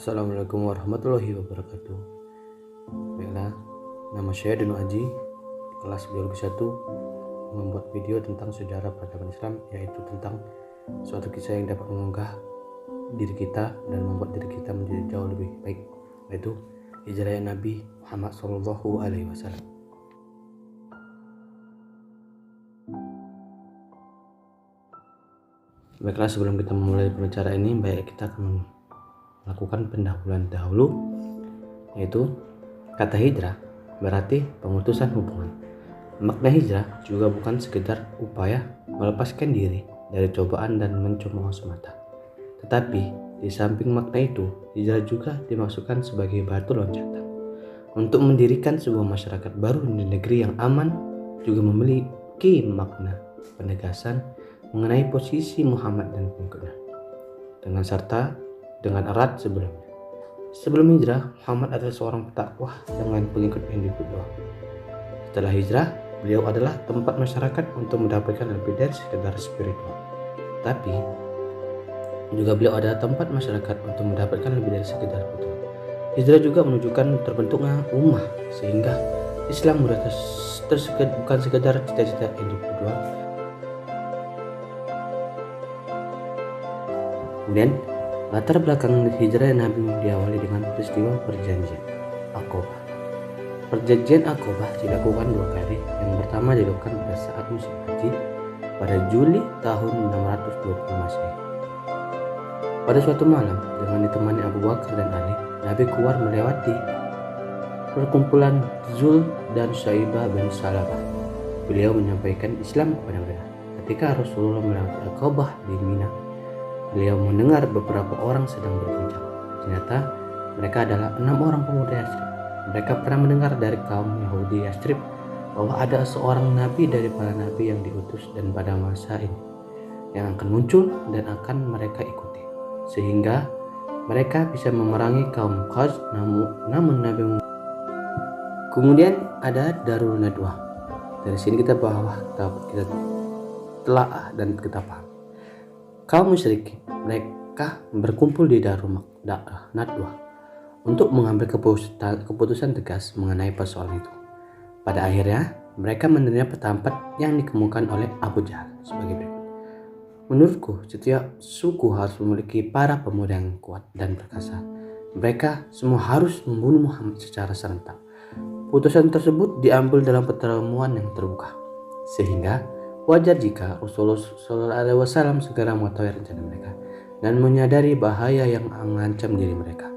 Assalamualaikum warahmatullahi wabarakatuh. Baiklah, nama saya Dino Aji, kelas biologi 1, membuat video tentang sejarah peradaban Islam, yaitu tentang suatu kisah yang dapat mengunggah diri kita dan membuat diri kita menjadi jauh lebih baik, yaitu hijrah Nabi Muhammad SAW. Baiklah, sebelum kita memulai pembicaraan ini, baik kita akan melakukan pendahuluan dahulu, yaitu kata hijrah berarti pemutusan hubungan. Makna hijrah juga bukan sekedar upaya melepaskan diri dari cobaan dan mencemooh semata, tetapi di samping makna itu, hijrah juga dimaksudkan sebagai batu loncatan untuk mendirikan sebuah masyarakat baru di negeri yang aman. Juga memiliki makna penegasan mengenai posisi Muhammad dan pengikutnya, dengan erat sebelumnya. Sebelum hijrah, Muhammad adalah seorang petakwah dengan pengikut individual. Setelah hijrah, beliau adalah tempat masyarakat untuk mendapatkan lebih dari sekedar spiritual. Tapi juga beliau adalah tempat masyarakat untuk mendapatkan lebih dari sekedar betul. Hijrah juga menunjukkan terbentuknya ummah, sehingga Islam bukan sekedar cita-cita individual. Kemudian latar belakang hijrah Nabi diawali dengan peristiwa perjanjian Aqabah. Perjanjian Aqabah dilakukan 2 kali. Yang pertama dilakukan pada saat musim haji pada Juli tahun 620 Masehi. Pada suatu malam, dengan ditemani Abu Bakar dan Ali, Nabi keluar melewati perkumpulan Zul dan Syaibah bin Salabah. Beliau menyampaikan Islam kepada mereka. Ketika Rasulullah melewati Aqabah di Mina, beliau mendengar beberapa orang sedang berbincang. Ternyata mereka adalah 6 orang pemuda Yastrib. Mereka pernah mendengar dari kaum Yahudi Yastrib bahwa ada seorang nabi dari para nabi yang diutus dan pada masa ini yang akan muncul dan akan mereka ikuti, sehingga mereka bisa memerangi kaum Qaz. Namun Nabi kemudian ada Darul Nadwah. Dari sini kita telah dan kita paham. Kaum musyrik mereka berkumpul di Darul Nadwah untuk mengambil keputusan tegas mengenai persoalan itu. Pada akhirnya mereka menerima pendapat yang dikemukakan oleh Abu Jahal sebagai berikut. Menurutku, setiap suku harus memiliki para pemuda yang kuat dan perkasa. Mereka semua harus membunuh Muhammad secara serentak. Putusan tersebut diambil dalam pertemuan yang terbuka, sehingga wajar jika Rasulullah SAW segera mengetahui rencana mereka dan menyadari bahaya yang mengancam diri mereka.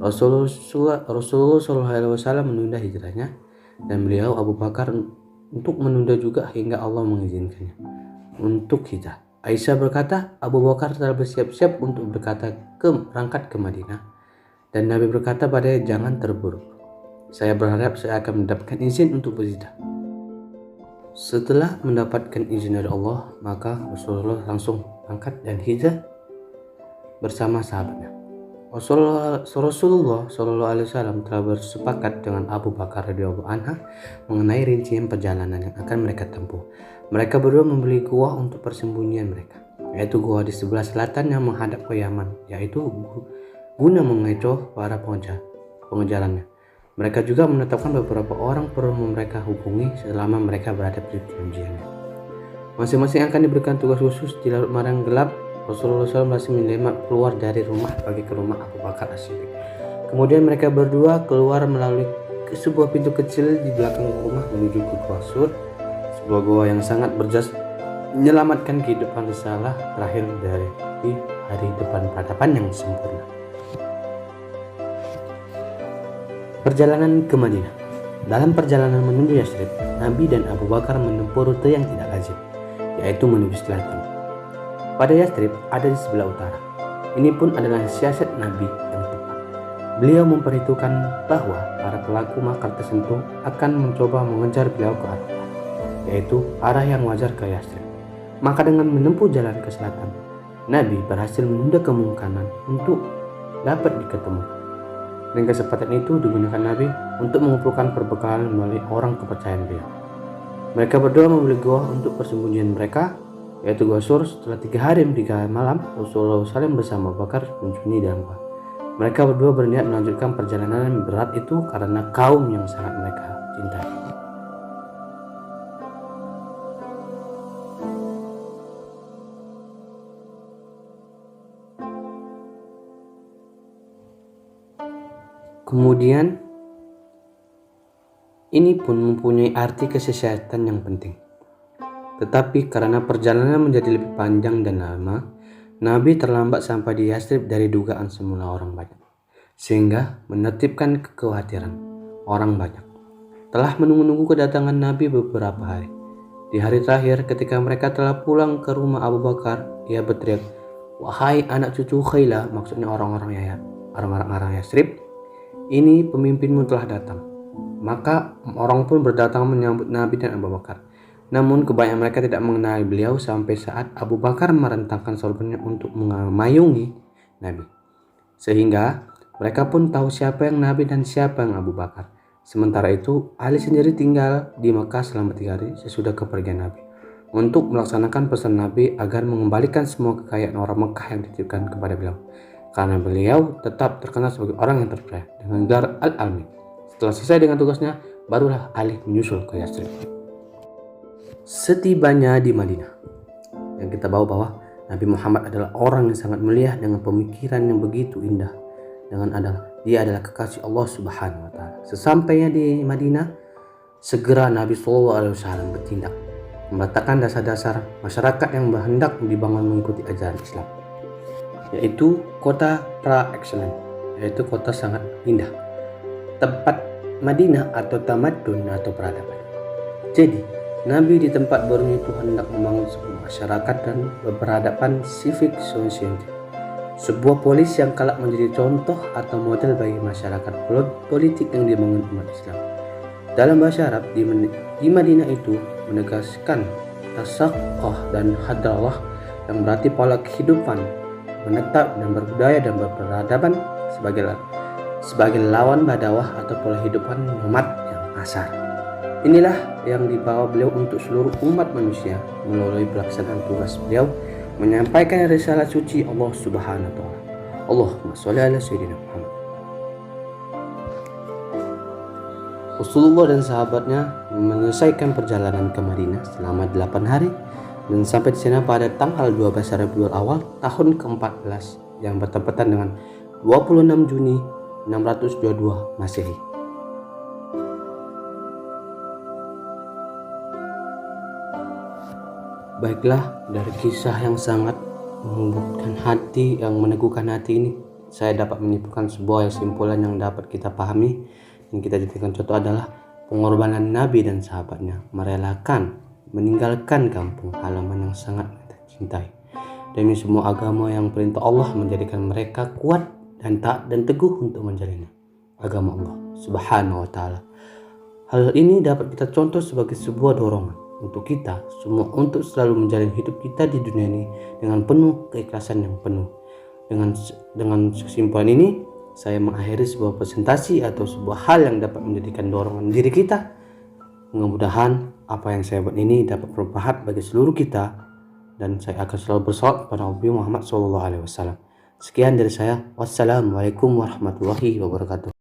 Rasulullah SAW menunda hijrahnya, dan beliau Abu Bakar untuk menunda juga hingga Allah mengizinkannya untuk hijrah. Aisyah berkata, Abu Bakar telah bersiap-siap untuk berangkat ke Madinah, dan Nabi berkata padanya, jangan terburu. Saya berharap saya akan mendapatkan izin untuk berhijrah. Setelah mendapatkan izin dari Allah, maka Rasulullah langsung angkat dan hijrah bersama sahabatnya. Rasulullah SAW telah bersepakat dengan Abu Bakar radhiyallahu anhu mengenai rincian perjalanan yang akan mereka tempuh. Mereka berdua membeli gua untuk persembunyian mereka, yaitu gua di sebelah selatan yang menghadap ke Yaman, yaitu guna mengecoh para pengejarannya. Mereka juga menetapkan beberapa orang perlu mereka hubungi selama mereka berada di perjanjiannya. Masing-masing akan diberikan tugas khusus di larut malam gelap. Rasulullah SAW masih menyemak keluar dari rumah pergi ke rumah Abu Bakar As-Siddiq. Kemudian mereka berdua keluar melalui sebuah pintu kecil di belakang rumah menuju ke Gua Sur, sebuah gua yang sangat berjasa menyelamatkan kehidupan risalah terakhir dari hari depan peradaban yang sempurna. Perjalanan ke Madinah. Dalam perjalanan menuju Yastrib, Nabi dan Abu Bakar menempuh rute yang tidak lazim, yaitu menuju selatan. Pada Yastrib ada di sebelah utara. Ini pun adalah siasat Nabi yang tepat. Beliau memperhitungkan bahwa para pelaku makar tersentuh akan mencoba mengejar beliau ke arah utara, yaitu arah yang wajar ke Yastrib. Maka dengan menempuh jalan ke selatan, Nabi berhasil menunda kemungkinan untuk dapat diketemukan. Dan kesempatan itu digunakan Nabi untuk mengumpulkan perbekalan melalui orang kepercayaan beliau. Mereka berdua membeli gua untuk persembunyian mereka, yaitu Gua Sur. Setelah 3 hari dan 3 malam, Rasulullah SAW bersama Bakar menjuni dalam gua. Mereka berdua berniat melanjutkan perjalanan yang berat itu karena kaum yang sangat mereka cintai. Kemudian ini pun mempunyai arti kesehatan yang penting. Tetapi karena perjalanan menjadi lebih panjang dan lama, Nabi terlambat sampai di Yathrib dari dugaan semula orang banyak, sehingga menertibkan kekhawatiran orang banyak. Telah menunggu-nunggu kedatangan Nabi beberapa hari. Di hari terakhir ketika mereka telah pulang ke rumah Abu Bakar, ia berteriak, "Wahai anak cucu Khailah," maksudnya orang-orang Yathrib, "ini pemimpinmu telah datang." Maka orang pun berdatang menyambut Nabi dan Abu Bakar. Namun kebanyakan mereka tidak mengenali beliau sampai saat Abu Bakar merentangkan sorbannya untuk memayungi Nabi. Sehingga mereka pun tahu siapa yang Nabi dan siapa yang Abu Bakar. Sementara itu Ali sendiri tinggal di Mekah selama 3 hari sesudah kepergian Nabi untuk melaksanakan pesan Nabi agar mengembalikan semua kekayaan orang Mekah yang dititipkan kepada beliau, karena beliau tetap terkenal sebagai orang yang terpercaya dengan gelar Al-Amin. Setelah selesai dengan tugasnya, barulah Ali menyusul ke Yathrib. Setibanya di Madinah, yang kita bawa bahwa Nabi Muhammad adalah orang yang sangat mulia dengan pemikiran yang begitu indah. Dia adalah kekasih Allah Subhanahu wa taala. Sesampainya di Madinah, segera Nabi SAW bertindak meletakkan dasar-dasar masyarakat yang hendak dibangun mengikuti ajaran Islam, yaitu kota pra-excellent, yaitu kota sangat indah, tempat Madinah atau tamadun atau peradaban. Jadi Nabi di tempat baru itu hendak membangun sebuah masyarakat dan berperadaban civic society, sebuah polis yang kelak menjadi contoh atau model bagi masyarakat politik yang dibangun umat Islam. Dalam bahasa Arab di Madinah itu menegaskan tasaqqah dan hadrallah, yang berarti pola kehidupan menetap dan berbudaya dan berperadaban sebagai lawan badawah atau pola hidupan nomad yang kasar. Inilah yang dibawa beliau untuk seluruh umat manusia melalui pelaksanaan tugas beliau menyampaikan risalah suci Allah Subhanahu wa taala. Allahumma sholli ala sayyidina Muhammad. Rasulullah dan sahabatnya menyelesaikan perjalanan ke Madinah selama 8 hari dan sampai di sana pada tanggal 12 Rabiul Awal tahun ke-14 yang bertepatan dengan 26 Juni 622 Masehi. Baiklah, dari kisah yang sangat menghubungkan hati, yang meneguhkan hati ini, saya dapat menyimpulkan sebuah kesimpulan yang dapat kita pahami dan kita jadikan contoh adalah pengorbanan Nabi dan sahabatnya merelakan meninggalkan kampung halaman yang sangat mereka cintai demi semua agama yang perintah Allah menjadikan mereka kuat dan taat dan teguh untuk menjalani agama Allah Subhanahu wa taala. Hal ini dapat kita contoh sebagai sebuah dorongan untuk kita semua untuk selalu menjalani hidup kita di dunia ini dengan penuh keikhlasan yang penuh. Dengan kesimpulan ini, saya mengakhiri sebuah presentasi atau sebuah hal yang dapat menjadikan dorongan diri kita. Mudah-mudahan apa yang saya buat ini dapat bermanfaat bagi seluruh kita, dan saya akan selalu bersalawat kepada Nabi Muhammad SAW. Sekian dari saya. Wassalamualaikum warahmatullahi wabarakatuh.